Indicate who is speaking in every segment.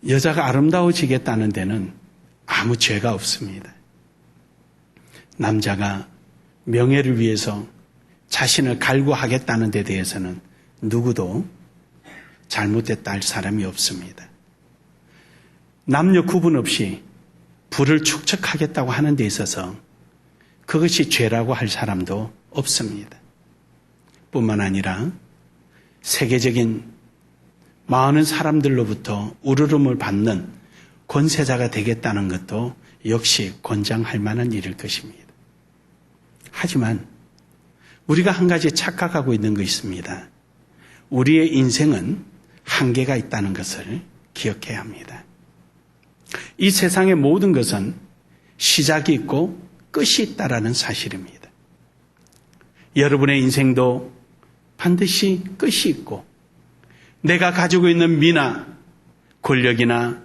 Speaker 1: 여자가 아름다워지겠다는 데는 아무 죄가 없습니다. 남자가 명예를 위해서 자신을 갈구하겠다는 데 대해서는 누구도 잘못됐다 할 사람이 없습니다. 남녀 구분 없이 부를 축적하겠다고 하는 데 있어서 그것이 죄라고 할 사람도 없습니다. 뿐만 아니라 세계적인 많은 사람들로부터 우르름을 받는 권세자가 되겠다는 것도 역시 권장할 만한 일일 것입니다. 하지만 우리가 한 가지 착각하고 있는 것이 있습니다. 우리의 인생은 한계가 있다는 것을 기억해야 합니다. 이 세상의 모든 것은 시작이 있고 끝이 있다라는 사실입니다. 여러분의 인생도 반드시 끝이 있고 내가 가지고 있는 미나 권력이나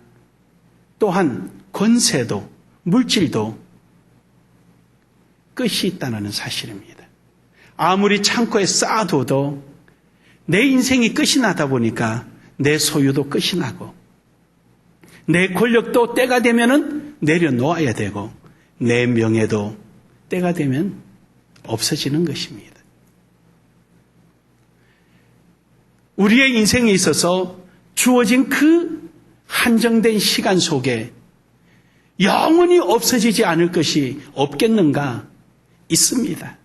Speaker 1: 또한 권세도 물질도 끝이 있다는 사실입니다. 아무리 창고에 쌓아둬도 내 인생이 끝이 나다 보니까 내 소유도 끝이 나고 내 권력도 때가 되면은 내려놓아야 되고 내 명예도 때가 되면 없어지는 것입니다. 우리의 인생에 있어서 주어진 그 한정된 시간 속에 영원히 없어지지 않을 것이 없겠는가? 있습니다.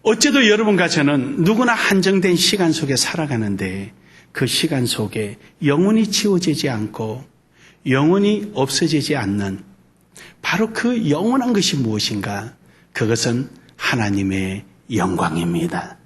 Speaker 1: 어째도 여러분과 저는 누구나 한정된 시간 속에 살아가는데 그 시간 속에 영원히 지워지지 않고 영원히 없어지지 않는 바로 그 영원한 것이 무엇인가? 그것은 하나님의 영광입니다.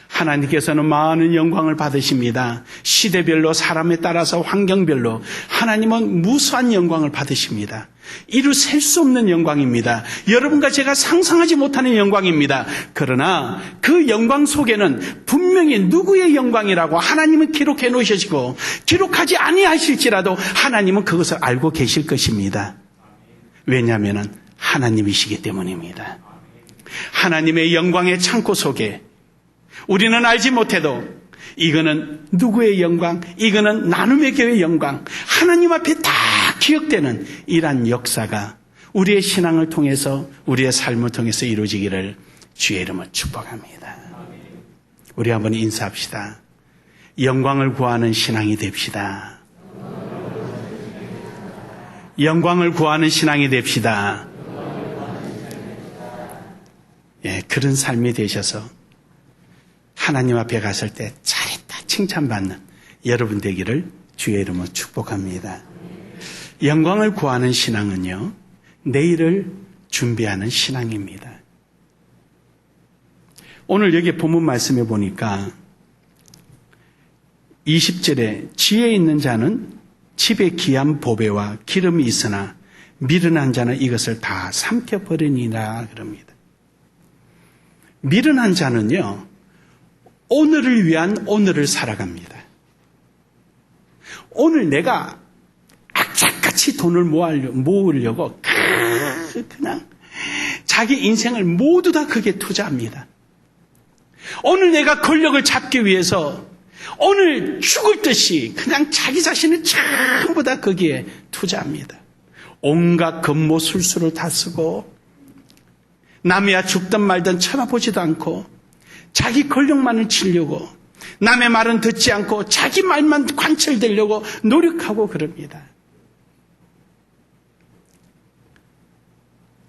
Speaker 1: 하나님께서는 많은 영광을 받으십니다. 시대별로 사람에 따라서 환경별로 하나님은 무수한 영광을 받으십니다. 이루 셀 수 없는 영광입니다. 여러분과 제가 상상하지 못하는 영광입니다. 그러나 그 영광 속에는 분명히 누구의 영광이라고 하나님은 기록해 놓으시고 기록하지 아니하실지라도 하나님은 그것을 알고 계실 것입니다. 왜냐하면 하나님이시기 때문입니다. 하나님의 영광의 창고 속에 우리는 알지 못해도 이거는 누구의 영광, 이거는 나눔의 교회의 영광, 하나님 앞에 다 기억되는 이러한 역사가 우리의 신앙을 통해서 우리의 삶을 통해서 이루어지기를 주의 이름으로 축복합니다. 우리 한번 인사합시다. 영광을 구하는 신앙이 됩시다. 영광을 구하는 신앙이 됩시다. 예, 그런 삶이 되셔서 하나님 앞에 갔을 때 잘했다 칭찬받는 여러분 되기를 주의 이름으로 축복합니다. 영광을 구하는 신앙은요, 내일을 준비하는 신앙입니다. 오늘 여기 본문 말씀에 보니까 20절에 지혜 있는 자는 집에 귀한 보배와 기름이 있으나 미련한 자는 이것을 다 삼켜버리니라 그럽니다. 미련한 자는요, 오늘을 위한 오늘을 살아갑니다. 오늘 내가 악착같이 돈을 모으려고 그냥 자기 인생을 모두 다 그게 투자합니다. 오늘 내가 권력을 잡기 위해서 오늘 죽을 듯이 그냥 자기 자신을 전부 다 거기에 투자합니다. 온갖 겉모술수를 다 쓰고 남이야 죽든 말든 쳐다보지도 않고 자기 권력만을 치려고 남의 말은 듣지 않고 자기 말만 관철되려고 노력하고 그럽니다.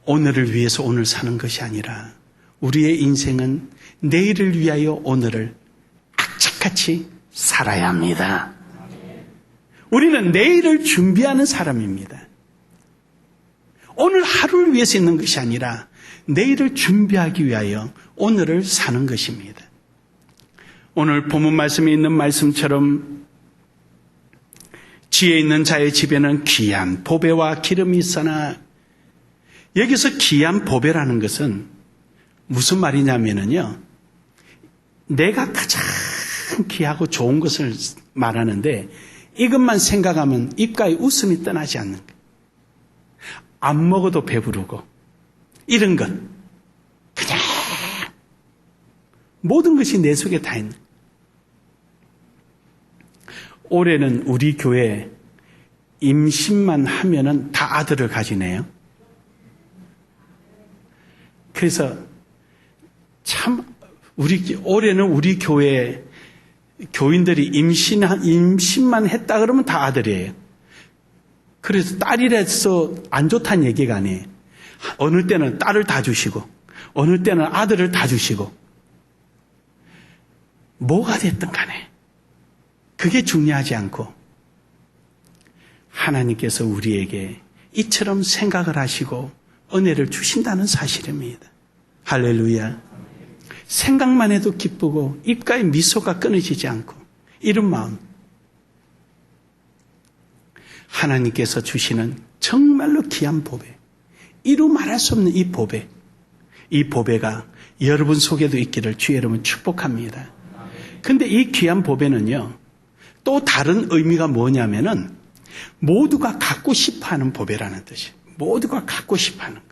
Speaker 1: 오늘을 위해서 오늘 사는 것이 아니라 우리의 인생은 내일을 위하여 오늘을 악착같이 살아야 합니다. 우리는 내일을 준비하는 사람입니다. 오늘 하루를 위해서 있는 것이 아니라 내일을 준비하기 위하여 오늘을 사는 것입니다. 오늘 본문 말씀에 있는 말씀처럼 지혜 있는 자의 집에는 귀한 보배와 기름이 있으나, 여기서 귀한 보배라는 것은 무슨 말이냐면요, 내가 가장 귀하고 좋은 것을 말하는데 이것만 생각하면 입가에 웃음이 떠나지 않는 거예요. 안 먹어도 배부르고 이런 것, 그냥 모든 것이 내 속에 다 있는 거예요. 올해는 우리 교회 임신만 하면은 다 아들을 가지네요. 그래서 참 올해는 우리 교회 교인들이 임신만 했다 그러면 다 아들이에요. 그래서 딸이라서 안 좋다는 얘기가 아니에요. 어느 때는 딸을 다 주시고 어느 때는 아들을 다 주시고 뭐가 됐든 간에 그게 중요하지 않고 하나님께서 우리에게 이처럼 생각을 하시고 은혜를 주신다는 사실입니다. 할렐루야. 생각만 해도 기쁘고 입가에 미소가 끊어지지 않고 이런 마음. 하나님께서 주시는 정말로 귀한 보배. 이루 말할 수 없는 이 보배. 이 보배가 여러분 속에도 있기를 주의 이름으로 축복합니다. 근데 이 귀한 보배는요, 또 다른 의미가 뭐냐면은 모두가 갖고 싶어 하는 보배라는 뜻이에요. 모두가 갖고 싶어 하는 거.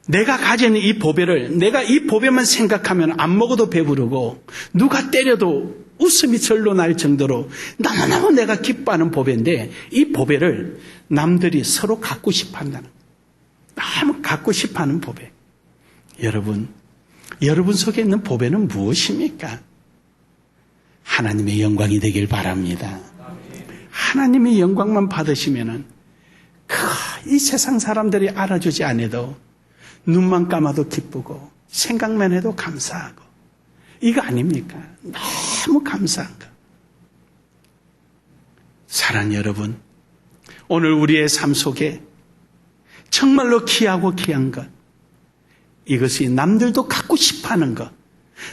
Speaker 1: 내가 가진 이 보배를, 내가 이 보배만 생각하면 안 먹어도 배부르고 누가 때려도 웃음이 절로 날 정도로 너무너무 내가 기뻐하는 보배인데 이 보배를 남들이 서로 갖고 싶어 한다는 거예요. 너무 갖고 싶어 하는 보배. 여러분 속에 있는 보배는 무엇입니까? 하나님의 영광이 되길 바랍니다. 하나님의 영광만 받으시면은 이 세상 사람들이 알아주지 않아도 눈만 감아도 기쁘고 생각만 해도 감사하고 이거 아닙니까? 너무 감사한 거. 사랑하는 여러분, 오늘 우리의 삶 속에 정말로 귀하고 귀한 것, 이것이 남들도 갖고 싶어하는 것,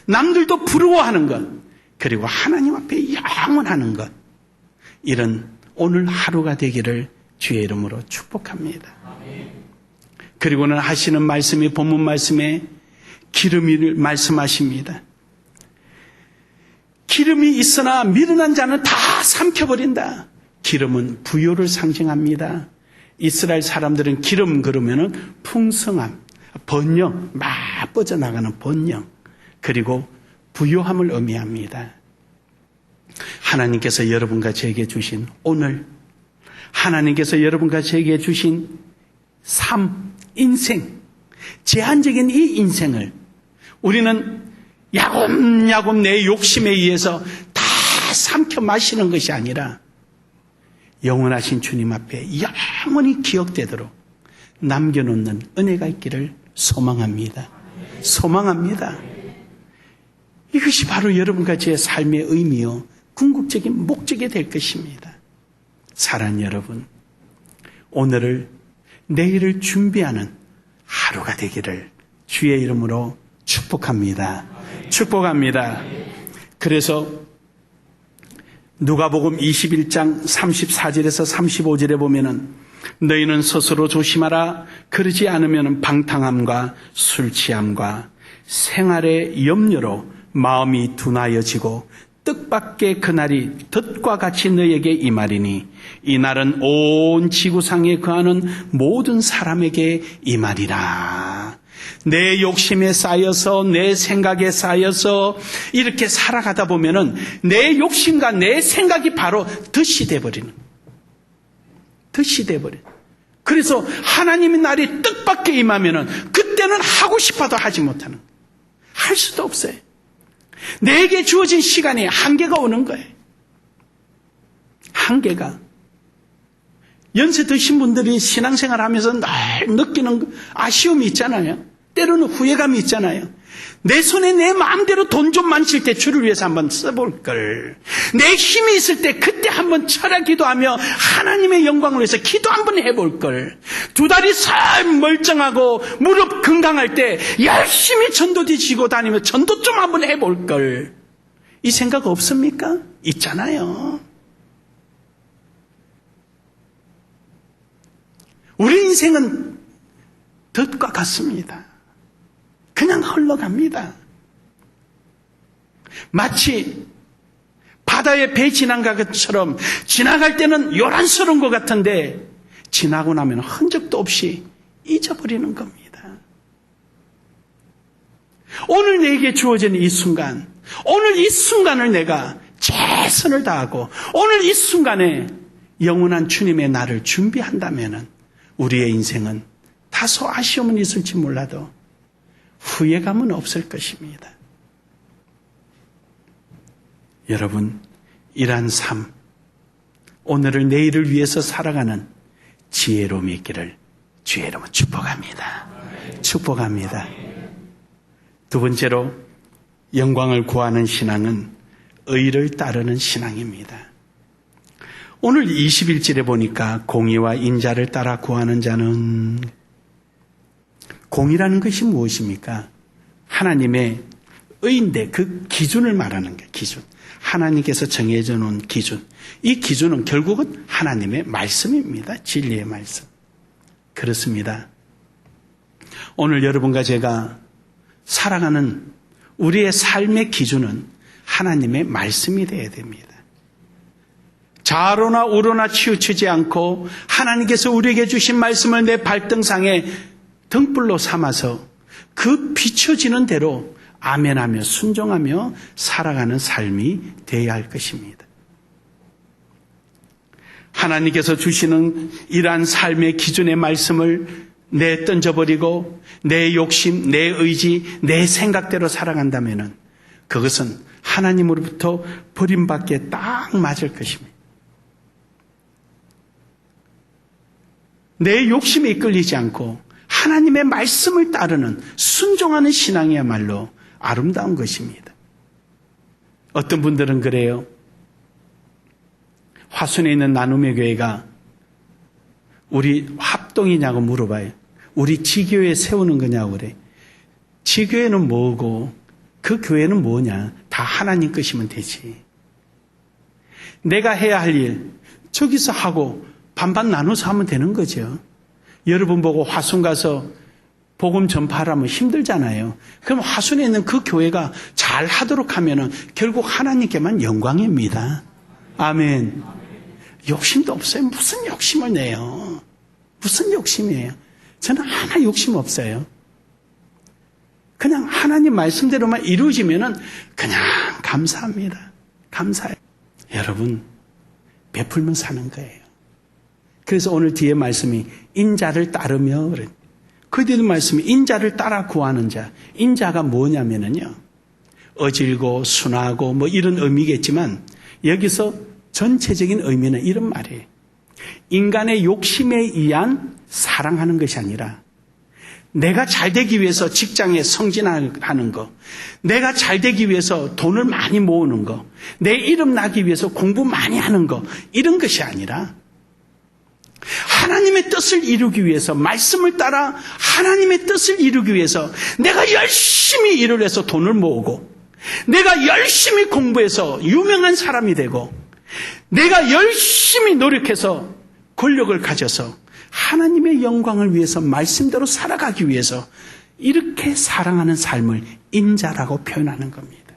Speaker 1: 남들도 부러워하는 것, 그리고 하나님 앞에 영원하는 것, 이런 오늘 하루가 되기를 주의 이름으로 축복합니다. 그리고는 하시는 말씀이 본문 말씀에 기름을 말씀하십니다. 기름이 있으나 미련한 자는 다 삼켜버린다. 기름은 부요를 상징합니다. 이스라엘 사람들은 기름 그러면은 풍성함, 번영, 막 뻗어나가는 번영, 그리고 부요함을 의미합니다. 하나님께서 여러분과 저에게 주신 오늘, 하나님께서 여러분과 저에게 주신 삶, 인생, 제한적인 이 인생을 우리는 야곱야곱 내 욕심에 의해서 다 삼켜 마시는 것이 아니라 영원하신 주님 앞에 영원히 기억되도록 남겨놓는 은혜가 있기를 소망합니다. 소망합니다. 이것이 바로 여러분과 제 삶의 의미요 궁극적인 목적이 될 것입니다. 사랑하는 여러분, 오늘을 내일을 준비하는 하루가 되기를 주의 이름으로 축복합니다. 축복합니다. 그래서 누가복음 21장 34절에서 35절에 보면은 너희는 스스로 조심하라. 그러지 않으면 방탕함과 술 취함과 생활의 염려로 마음이 둔하여지고 뜻밖의 그날이 덫과 같이 너에게 임하리니 이 날은 온 지구상에 거하는 모든 사람에게 임하리라. 내 욕심에 쌓여서 내 생각에 쌓여서 이렇게 살아가다 보면은 내 욕심과 내 생각이 바로 덫이 돼버리는, 덫이 돼버려. 그래서 하나님의 날이 뜻밖의 임하면은 그때는 하고 싶어도 하지 못하는, 할 수도 없어요. 내게 주어진 시간이 한계가 오는 거예요. 한계가. 연세 드신 분들이 신앙생활 하면서 늘 느끼는 아쉬움이 있잖아요. 때로는 후회감이 있잖아요. 내 손에 내 마음대로 돈 좀 많칠 때 주를 위해서 한번 써볼 걸. 내 힘이 있을 때 그때 한번 철야 기도하며 하나님의 영광을 위해서 기도 한번 해볼 걸. 두 다리 살 멀쩡하고 무릎 건강할 때 열심히 전도지 지고 다니며 전도 좀 한번 해볼 걸. 이 생각 없습니까? 있잖아요. 우리 인생은 덫과 같습니다. 그냥 흘러갑니다. 마치 바다에 배 지나간 것처럼 지나갈 때는 요란스러운 것 같은데 지나고 나면 흔적도 없이 잊어버리는 겁니다. 오늘 내게 주어진 이 순간, 오늘 이 순간을 내가 최선을 다하고 오늘 이 순간에 영원한 주님의 날을 준비한다면 우리의 인생은 다소 아쉬움은 있을지 몰라도 후회감은 없을 것입니다. 여러분, 이러한 삶, 오늘을 내일을 위해서 살아가는 지혜로움이 있기를 주의 이름으로 축복합니다. 축복합니다. 두 번째로 영광을 구하는 신앙은 의를 따르는 신앙입니다. 오늘 21절에 보니까 공의와 인자를 따라 구하는 자는, 공의라는 것이 무엇입니까? 하나님의 의인데 그 기준을 말하는 거예요. 기준. 하나님께서 정해져 놓은 기준. 이 기준은 결국은 하나님의 말씀입니다. 진리의 말씀. 그렇습니다. 오늘 여러분과 제가 살아가는 우리의 삶의 기준은 하나님의 말씀이 되어야 됩니다. 좌로나 우로나 치우치지 않고 하나님께서 우리에게 주신 말씀을 내 발등상에 등불로 삼아서 그 비춰지는 대로 아멘하며 순종하며 살아가는 삶이 되어야 할 것입니다. 하나님께서 주시는 이러한 삶의 기준의 말씀을 내던져버리고 내 욕심, 내 의지, 내 생각대로 살아간다면 그것은 하나님으로부터 버림받기에 딱 맞을 것입니다. 내 욕심에 이끌리지 않고 하나님의 말씀을 따르는 순종하는 신앙이야말로 아름다운 것입니다. 어떤 분들은 그래요. 화순에 있는 나눔의 교회가 우리 합동이냐고 물어봐요. 우리 지교회 세우는 거냐고 그래. 지교회는 뭐고 그 교회는 뭐냐. 다 하나님 것이면 되지. 내가 해야 할 일 저기서 하고 반반 나눠서 하면 되는 거죠. 여러분 보고 화순 가서 복음 전파하면 힘들잖아요. 그럼 화순에 있는 그 교회가 잘 하도록 하면은 결국 하나님께만 영광입니다. 아멘. 욕심도 없어요. 무슨 욕심을 내요? 무슨 욕심이에요? 저는 하나 욕심 없어요. 그냥 하나님 말씀대로만 이루어지면은 그냥 감사합니다. 감사해요. 여러분, 베풀면 사는 거예요. 그래서 오늘 뒤에 말씀이 인자를 따르며 그래. 그 뒤에 말씀이 인자를 따라 구하는 자. 인자가 뭐냐면은요. 어질고 순하고 뭐 이런 의미겠지만 여기서 전체적인 의미는 이런 말이에요. 인간의 욕심에 의한 사랑하는 것이 아니라 내가 잘 되기 위해서 직장에 성진하는 거, 내가 잘 되기 위해서 돈을 많이 모으는 거, 내 이름 나기 위해서 공부 많이 하는 거, 이런 것이 아니라 하나님의 뜻을 이루기 위해서, 말씀을 따라 하나님의 뜻을 이루기 위해서 내가 열심히 일을 해서 돈을 모으고, 내가 열심히 공부해서 유명한 사람이 되고, 내가 열심히 노력해서 권력을 가져서 하나님의 영광을 위해서 말씀대로 살아가기 위해서 이렇게 사랑하는 삶을 인자라고 표현하는 겁니다.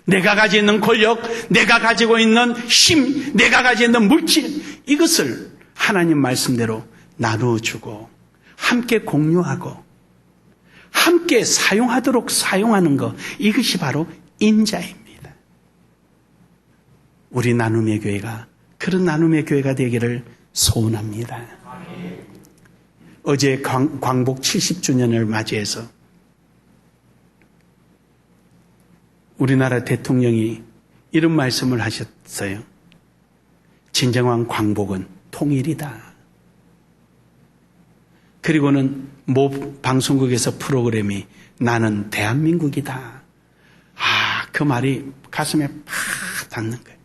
Speaker 1: 내가 가지고 있는 권력, 내가 가지고 있는 힘, 내가 가지고 있는 물질, 이것을 하나님 말씀대로 나누어주고 함께 공유하고 함께 사용하도록 사용하는 것, 이것이 바로 인자입니다. 우리 나눔의 교회가 그런 나눔의 교회가 되기를 소원합니다. 어제 광복 70주년을 맞이해서 우리나라 대통령이 이런 말씀을 하셨어요. 진정한 광복은 통일이다. 그리고는 모 방송국에서 프로그램이 나는 대한민국이다. 그 말이 가슴에 팍 닿는 거예요.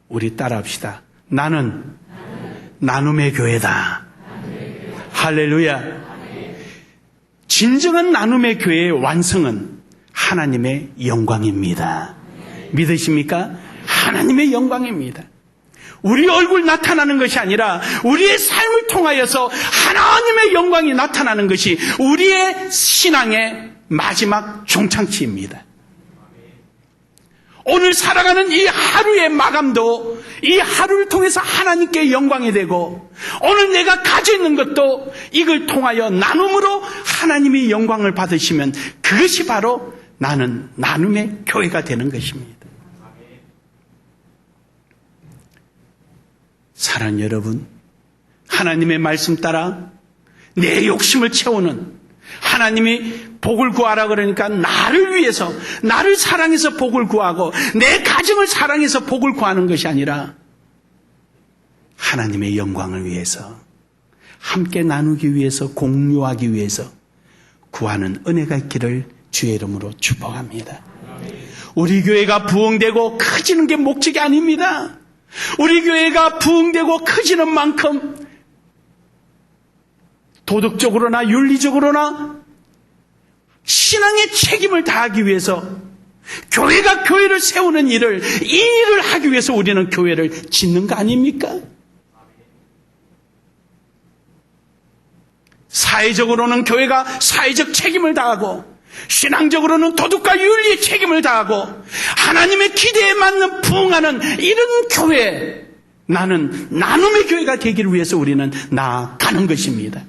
Speaker 1: 우리 따라합시다. 나는 나눔의 교회다. 할렐루야. 진정한 나눔의 교회의 완성은 하나님의 영광입니다. 믿으십니까? 하나님의 영광입니다. 우리 얼굴 나타나는 것이 아니라 우리의 삶을 통하여서 하나님의 영광이 나타나는 것이 우리의 신앙의 마지막 종착지입니다. 오늘 살아가는 이 하루의 마감도 이 하루를 통해서 하나님께 영광이 되고, 오늘 내가 가지고 있는 것도 이걸 통하여 나눔으로 하나님이 영광을 받으시면 그것이 바로 나는 나눔의 교회가 되는 것입니다. 사랑하는 여러분, 하나님의 말씀 따라 내 욕심을 채우는, 하나님이 복을 구하라 그러니까 나를 위해서, 나를 사랑해서 복을 구하고 내 가정을 사랑해서 복을 구하는 것이 아니라 하나님의 영광을 위해서, 함께 나누기 위해서, 공유하기 위해서 구하는 은혜가 있기를 주의 이름으로 축복합니다. 우리 교회가 부흥되고 커지는 게 목적이 아닙니다. 우리 교회가 부흥되고 커지는 만큼 도덕적으로나 윤리적으로나 신앙의 책임을 다하기 위해서, 교회가 교회를 세우는 이 일을 하기 위해서 우리는 교회를 짓는 거 아닙니까? 사회적으로는 교회가 사회적 책임을 다하고, 신앙적으로는 도덕과 윤리의 책임을 다하고, 하나님의 기대에 맞는 부응하는 이런 교회, 나는 나눔의 교회가 되기를 위해서 우리는 나아가는 것입니다.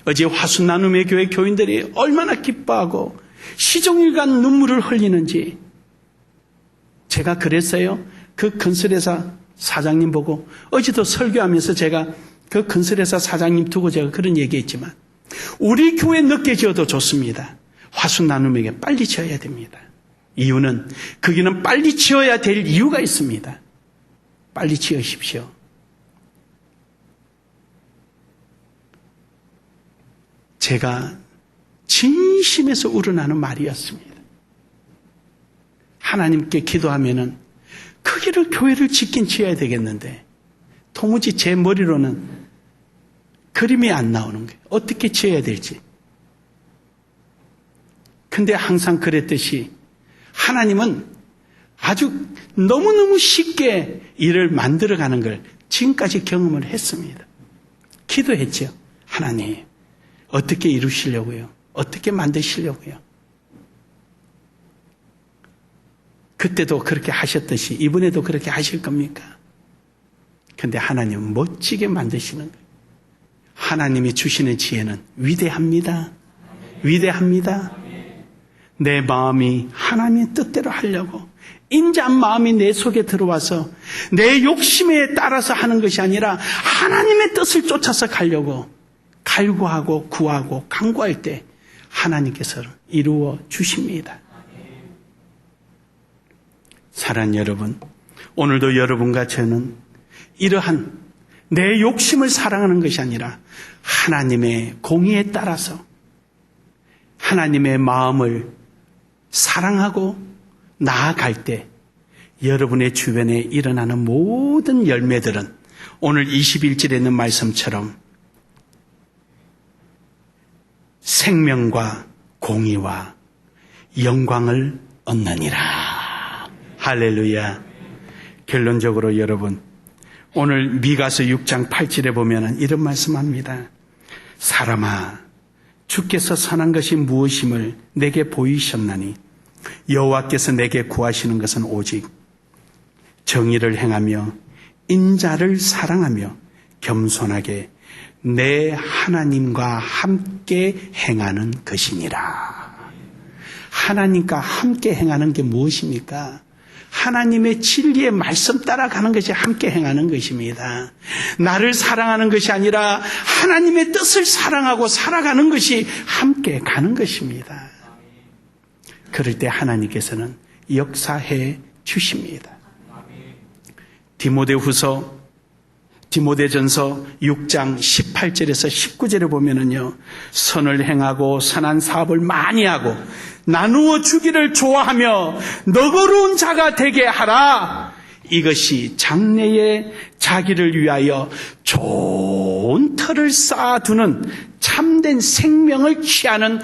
Speaker 1: 어제 화순 나눔의 교회 교인들이 얼마나 기뻐하고 시종일관 눈물을 흘리는지 제가 그랬어요. 그 건설회사 사장님 보고, 어제도 설교하면서 제가 그 건설회사 사장님 두고 제가 그런 얘기했지만, 우리 교회 늦게 지어도 좋습니다. 화순 나눔에게 빨리 지어야 됩니다. 이유는 거기는 빨리 지어야 될 이유가 있습니다. 빨리 지으십시오. 제가 진심에서 우러나는 말이었습니다. 하나님께 기도하면은 거기를 교회를 짓긴 지어야 되겠는데 도무지 제 머리로는 그림이 안 나오는 거예요. 어떻게 지어야 될지. 근데 항상 그랬듯이 하나님은 아주 너무너무 쉽게 일을 만들어가는 걸 지금까지 경험을 했습니다. 기도했죠. 하나님, 어떻게 이루시려고요? 어떻게 만드시려고요? 그때도 그렇게 하셨듯이 이번에도 그렇게 하실 겁니까? 근데 하나님은 멋지게 만드시는 거예요. 하나님이 주시는 지혜는 위대합니다. 위대합니다. 내 마음이 하나님의 뜻대로 하려고, 인자한 마음이 내 속에 들어와서 내 욕심에 따라서 하는 것이 아니라 하나님의 뜻을 쫓아서 가려고 갈구하고 구하고 간구할 때 하나님께서 이루어 주십니다. 사랑하는 여러분, 오늘도 여러분과 저는 이러한 내 욕심을 사랑하는 것이 아니라 하나님의 공의에 따라서 하나님의 마음을 사랑하고 나아갈 때 여러분의 주변에 일어나는 모든 열매들은 오늘 21절에 있는 말씀처럼 생명과 공의와 영광을 얻느니라. 할렐루야. 결론적으로 여러분, 오늘 미가서 6장 8절에 보면 이런 말씀합니다. 사람아, 주께서 선한 것이 무엇임을 내게 보이셨나니 여호와께서 내게 구하시는 것은 오직 정의를 행하며 인자를 사랑하며 겸손하게 내 하나님과 함께 행하는 것이니라. 하나님과 함께 행하는 게 무엇입니까? 하나님의 진리의 말씀 따라가는 것이 함께 행하는 것입니다. 나를 사랑하는 것이 아니라 하나님의 뜻을 사랑하고 살아가는 것이 함께 가는 것입니다. 그럴 때 하나님께서는 역사해 주십니다. 디모데전서 6장 18절에서 19절에 보면은요, 선을 행하고 선한 사업을 많이 하고 나누어 주기를 좋아하며 너그러운 자가 되게 하라. 이것이 장래에 자기를 위하여 좋은 터를 쌓아두는 참된 생명을 취하는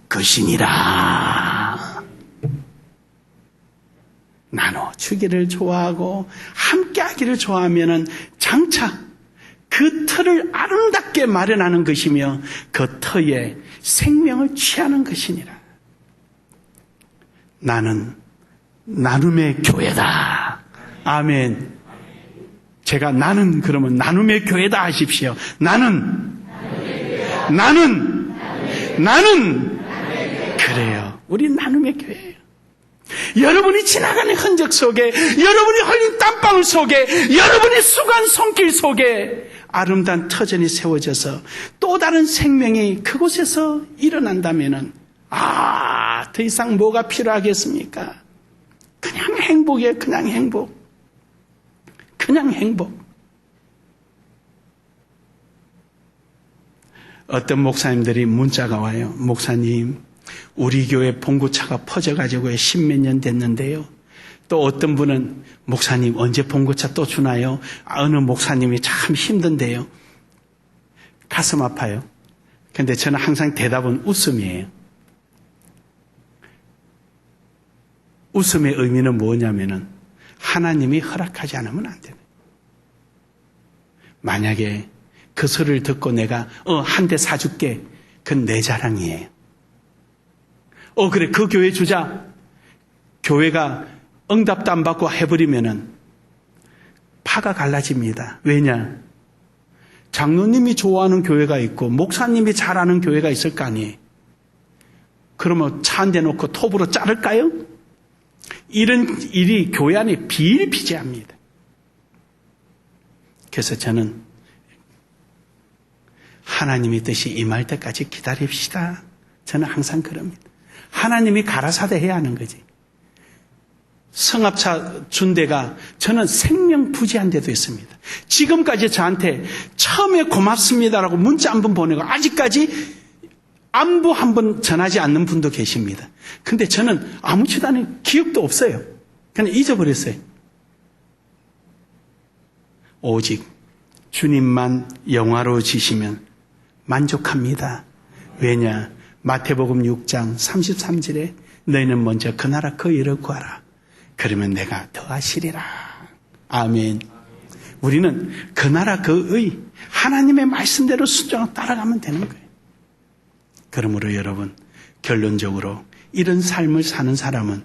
Speaker 1: 것이니라. 나눠 주기를 좋아하고 함께 하기를 좋아하면은 장차 그 터를 아름답게 마련하는 것이며 그 터에 생명을 취하는 것이니라. 나는 나눔의 교회다. 아멘. 제가 나는 그러면 나눔의 교회다 하십시오. 나는 그래요. 우리 나눔의 교회예요. 여러분이 지나가는 흔적 속에, 여러분이 흘린 땀방울 속에, 여러분이 수고한 손길 속에 아름다운 터전이 세워져서 또 다른 생명이 그곳에서 일어난다면은, 더 이상 뭐가 필요하겠습니까? 그냥 행복이에요. 그냥 행복. 그냥 행복. 어떤 목사님들이 문자가 와요. 목사님, 우리 교회 봉고차가 퍼져가지고 10몇 년 됐는데요. 또 어떤 분은 목사님 언제 봉고차 또 주나요? 어느 목사님이 참 힘든데요. 가슴 아파요. 근데 저는 항상 대답은 웃음이에요. 웃음의 의미는 뭐냐면은 하나님이 허락하지 않으면 안 되는. 만약에 그 소리를 듣고 내가 한 대 사줄게. 그건 내 자랑이에요. 그래 그 교회 주자. 교회가 응답도 안 받고 해버리면은 파가 갈라집니다. 왜냐? 장로님이 좋아하는 교회가 있고 목사님이 잘하는 교회가 있을 거 아니에요. 그러면 차 한 대 놓고 톱으로 자를까요? 이런 일이 교회 안에 비일비재합니다. 그래서 저는 하나님의 뜻이 임할 때까지 기다립시다. 저는 항상 그럽니다. 하나님이 가라사대 해야 하는 거지. 성합차 준 데가 저는 생명부지한 데도 있습니다. 지금까지 저한테 처음에 고맙습니다라고 문자 한 번 보내고 아직까지 안부 한 번 전하지 않는 분도 계십니다. 근데 저는 아무렇지도 않은 기억도 없어요. 그냥 잊어버렸어요. 오직 주님만 영화로워지시면 만족합니다. 왜냐? 마태복음 6장 33절에 너희는 먼저 그 나라 그 일을 구하라. 그러면 내가 더하시리라. 아멘. 우리는 그 나라 그 의, 하나님의 말씀대로 순종하고 따라가면 되는 거예요. 그러므로 여러분, 결론적으로 이런 삶을 사는 사람은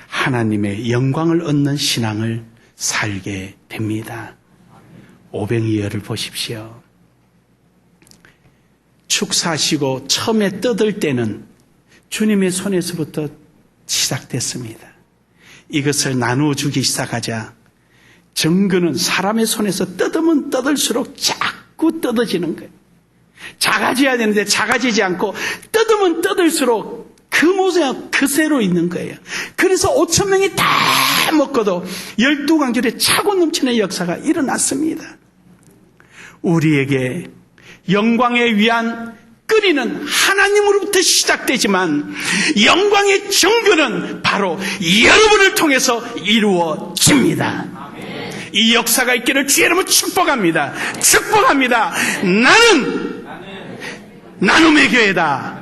Speaker 1: 하나님의 영광을 얻는 신앙을 살게 됩니다. 오병이어를 보십시오. 축사하시고 처음에 뜯을 때는 주님의 손에서부터 시작됐습니다. 이것을 나누어 주기 시작하자 정근은 사람의 손에서 뜯으면 뜯을수록 자꾸 뜯어지는 거예요. 작아져야 되는데 작아지지 않고 뜯으면 뜯을수록 그 모습이 그대로 있는 거예요. 그래서 5,000명이 다 먹고도 12강줄에 차고 넘치는 역사가 일어났습니다. 우리에게 영광에 위한 끓이는 하나님으로부터 시작되지만 영광의 정교는 바로 여러분을 통해서 이루어집니다. 이 역사가 있기를 주의 이름으로 축복합니다. 축복합니다. 나는 나눔의 교회다.